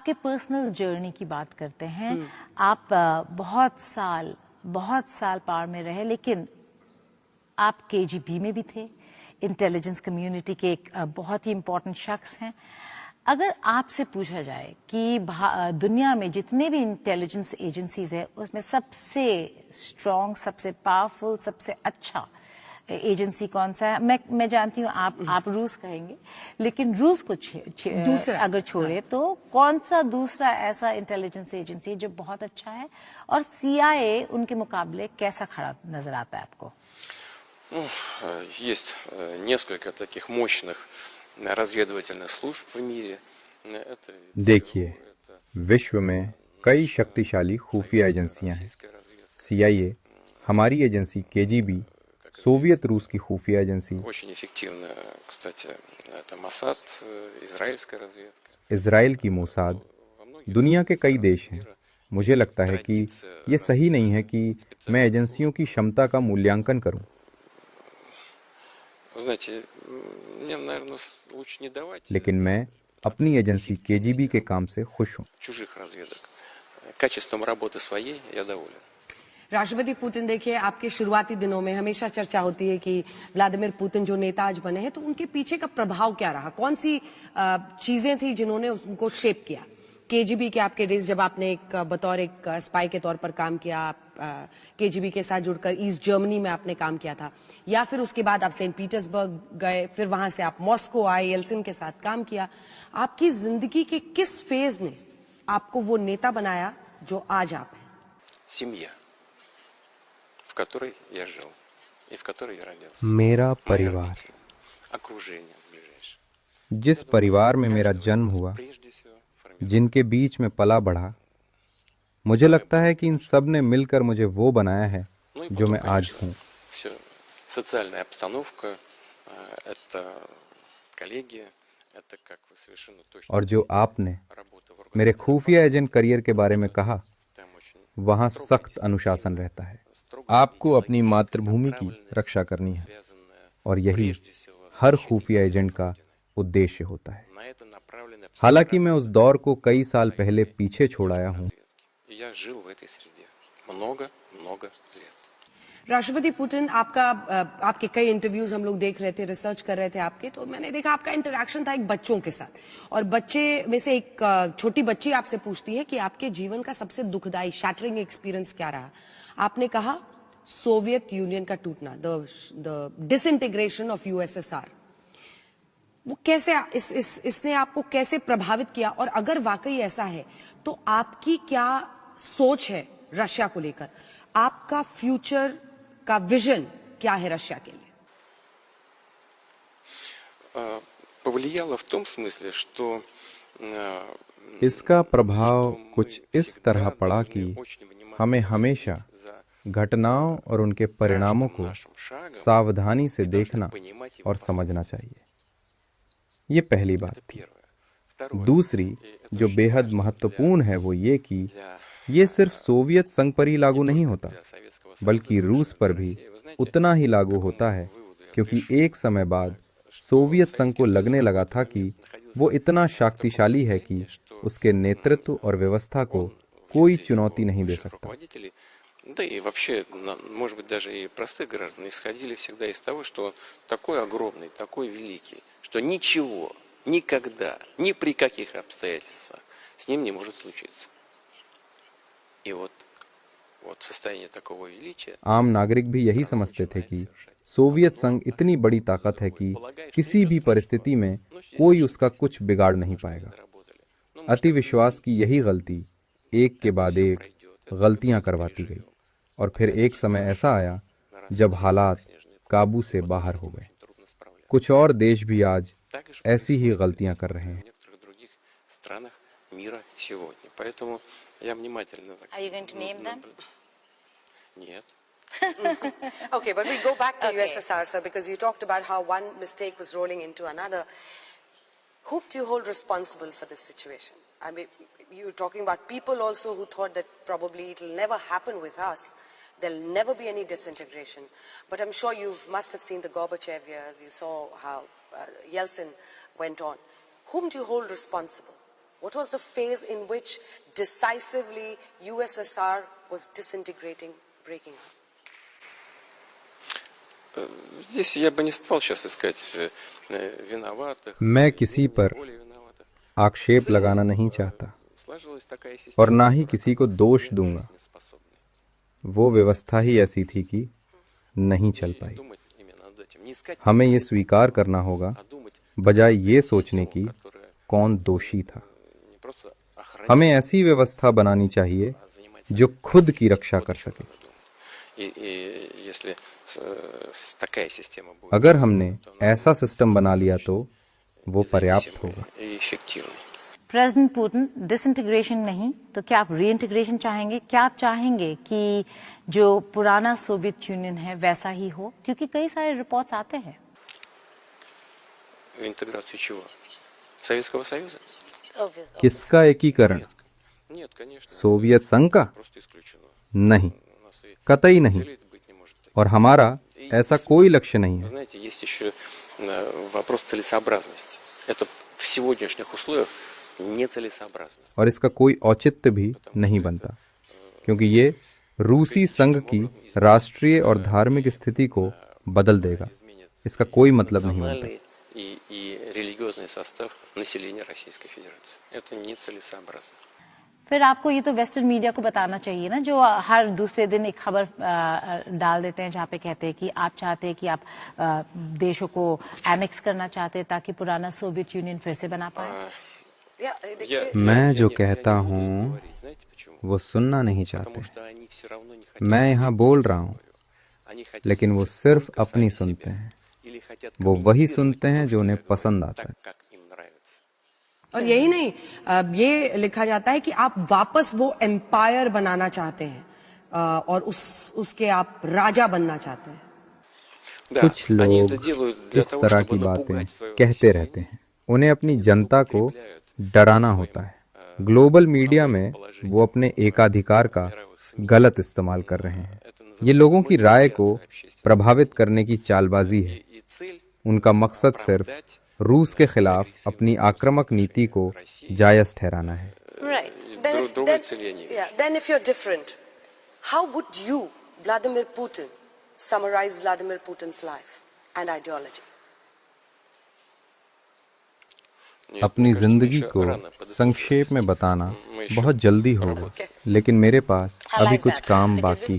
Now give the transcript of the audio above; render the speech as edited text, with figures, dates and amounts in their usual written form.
आपके personal journey की बात करते हैं। आप बहुत साल पार में रहे, लेकिन आप केजीबी में भी थे, इंटेलिजेंस कम्युनिटी के एक बहुत ही इम्पोर्टेंट शख्स हैं। अगर आपसे पूछा जाए कि दुनिया में जितने भी इंटेलिजेंस एजेंसीज है, उसमें सबसे स्ट्रॉन्ग, सबसे पावरफुल, सबसे अच्छा एजेंसी कौन सा है? मैं जानती हूँ आप रूस कहेंगे, लेकिन रूस को दूसरा अगर छोड़े तो कौन सा दूसरा ऐसा इंटेलिजेंस एजेंसी जो बहुत अच्छा है, और CIA उनके मुकाबले कैसा खड़ा नजर आता है आपको? Есть несколько таких мощных разведывательных служб в мире. देखिए, विश्व में कई शक्तिशाली खुफिया एजेंसियां हैं। CIA, हमारी एजेंसी KGB, सोवियत रूस की खुफिया एजेंसी, इजराइल की मोसाद, दुनिया के कई देश हैं। मुझे लगता है कि ये सही नहीं है कि मैं एजेंसियों की क्षमता का मूल्यांकन करूं। लेकिन मैं अपनी एजेंसी KGB के काम से खुश हूं। राष्ट्रपति पुतिन, देखिए, आपके शुरुआती दिनों में हमेशा चर्चा होती है कि व्लादिमीर पुतिन जो नेता आज बने हैं, तो उनके पीछे का प्रभाव क्या रहा? कौन सी चीजें थी जिन्होंने उनको शेप किया? KGB के आपके डेज, जब आपने बतौर एक स्पाई के तौर पर काम किया, आप KGB के साथ जुड़कर ईस्ट जर्मनी में आपने काम किया था, या फिर उसके बाद आप सेंट पीटर्सबर्ग गए, फिर वहां से आप मॉस्को आए, येल्सिन के साथ काम किया। आपकी जिंदगी के किस फेज ने आपको वो नेता बनाया जो आज आप हैं? Семья, в которой я жил и в которой я родился. मेरा परिवार, जिस परिवार में मेरा जन्म हुआ, जिनके बीच में पला बढ़ा, मुझे लगता है कि इन सब ने मिलकर मुझे वो बनाया है जो मैं आज हूँ। और जो आपने मेरे खुफिया एजेंट करियर के बारे में कहा, वहाँ सख्त अनुशासन रहता है। आपको अपनी मातृभूमि की रक्षा करनी है, और यही हर खुफिया एजेंट का उद्देश्य होता है। हालांकि मैं उस दौर को कई साल पहले पीछे छोड़ आया हूँ। राष्ट्रपति पुतिन, आपके कई इंटरव्यूज हम लोग देख रहे थे, रिसर्च कर रहे थे आपके, तो मैंने देखा आपका इंटरेक्शन था एक बच्चों के साथ, और बच्चे में से एक छोटी बच्ची आपसे पूछती है कि आपके जीवन का सबसे दुखदाई, शैटरिंग एक्सपीरियंस क्या रहा? आपने कहा सोवियत यूनियन का टूटना, द डिसइंटीग्रेशन ऑफ USSR। वो कैसे इसने आपको कैसे प्रभावित किया, और अगर वाकई ऐसा है तो आपकी क्या सोच है रशिया को लेकर? आपका फ्यूचर का विजन क्या है रशिया के लिए? Повлияло в том смысле, что इसका प्रभाव कुछ इस तरह पड़ा कि हमें हमेशा घटनाओं और उनके परिणामों को सावधानी से देखना और समझना चाहिए। ये पहली बात थी। दूसरी, जो बेहद महत्वपूर्ण है, वो ये कि ये सिर्फ सोवियत संघ पर ही लागू नहीं होता, बल्कि रूस पर भी उतना ही लागू होता है, क्योंकि एक समय बाद सोवियत संघ को लगने लगा था कि वो इतना शक्तिशाली है कि उसके नेतृत्व और व्यवस्था को कोई चुनौती नहीं दे सकता। Да и вообще, может быть, даже и простых граждан исходили всегда из того, что такой огромный, такой великий, что ничего, никогда, ни при каких обстоятельствах с ним не может случиться. И вот состояние такого величия... आम नागरिक भी यही समझते थे कि सोवियत संघ इतनी बड़ी ताकत है कि किसी भी परिस्थिति में कोई उसका कुछ बिगाड़ नहीं पाएगा। अति विश्वास की यही गलती एक के बाद एक गलतियां करवाती गई, और फिर एक समय ऐसा आया जब हालात काबू से बाहर हो गए। कुछ और देश भी आज ऐसी ही गलतियां कर रहे हैं। Are you going to name them? Нет. Okay, but we go back to USSR, sir, because you talked about how one mistake was rolling into another. Who do you hold responsible for this situation? I mean, you're talking about people also who thought that probably it'll never happen with us. There'll never be any disintegration. But I'm sure you must have seen the Gorbachev years. You saw how Yeltsin went on. Whom do you hold responsible? What was the phase in which decisively USSR was disintegrating, breaking up? Здесь я бы не стал сейчас искать виноватых. मैं किसी पर более виноватых. आक्षेप लगाना नहीं चाहता Сложилась такая система, और ना ही किसी को दोष दूंगा। жизнеспособная. वो व्यवस्था ही ऐसी थी कि नहीं चल पाई। Думать именно над этим. Не искать, हमें ये स्वीकार करना होगा а думать, बजाय ये सोचने की которая कौन दोषी था। не просто охраняет, हमें ऐसी व्यवस्था बनानी चाहिए а занимается जो खुद की रक्षा कर सके। И если такая система будет, अगर हमने ऐसा सिस्टम बना लिया तो वो पर्याप्त होगा। и эффективной. प्रेसिडेंट पुतिन डिसइंटीग्रेशन नहीं तो क्या आप रीइंटीग्रेशन चाहेंगे? क्या आप चाहेंगे कि जो पुराना सोवियत यूनियन है वैसा ही हो? क्योंकि कई सारे रिपोर्ट्स आते हैं। Интеграцию чего? Советского Союза? किसका एकीकरण? Нет, конечно. सोवियत संघ का? Просто исключено. नहीं, У нас и कतई नहीं। целей быть не может. और हमारा ऐसा कोई लक्ष्य नहीं Вы है। знаете, есть еще вопрос целесообразности. Это в сегодняшних условиях нецелесообразно. और इसका कोई औचित्य भी नहीं बनता, क्योंकि ये रूसी संघ की राष्ट्रीय और धार्मिक स्थिति को बदल देगा। इसका कोई मतलब नहीं बनता। Национальный и религиозный состав населения Российской Федерации. Это нецелесообразно. फिर आपको ये तो वेस्टर्न मीडिया को बताना चाहिए ना, जो हर दूसरे दिन एक खबर डाल देते हैं जहाँ पे कहते हैं कि आप चाहते हैं कि आप देशों को एनेक्स करना चाहते हैं ताकि पुराना सोवियत यूनियन फिर से बना पाए। मैं जो कहता हूँ Знаете почему? वो सुनना नहीं चाहते। Потому что они все равно не хотят. मैं यहाँ बोल रहा हूँ, Они хотят लेकिन वो सिर्फ только अपनी сами सुनते себя. हैं। Или хотят वो वही комментировать सुनते हैं то, जो что उन्हें я पसंद говорю, आता है। так, как им нравится. और यही नहीं, ये लिखा जाता है कि आप वापस वो एम्पायर बनाना चाहते हैं और उसके आप राजा बनना चाहते हैं। Да, कुछ они लोग это делают для इस того, तरह чтобы की बातें напугать свое कहते население. रहते हैं। उन्हें अपनी जनता को डराना होता है। ग्लोबल मीडिया में वो अपने एकाधिकार का गलत इस्तेमाल कर रहे हैं। ये लोगों की राय को प्रभावित करने की चालबाजी है। И цель उनका मकसद सिर्फ रूस के खिलाफ अपनी आक्रामक नीति को जायज ठहराना है। другой цели я не вижу. Then if you're different, how would you, Vladimir Putin, summarize Vladimir Putin's life and ideology? Нет, अपनी мне кажется, जिंदगी еще को рано подытоживать. संक्षेप में बताना बहुत जल्दी होगा, लेकिन मेरे पास अभी कुछ काम बाकी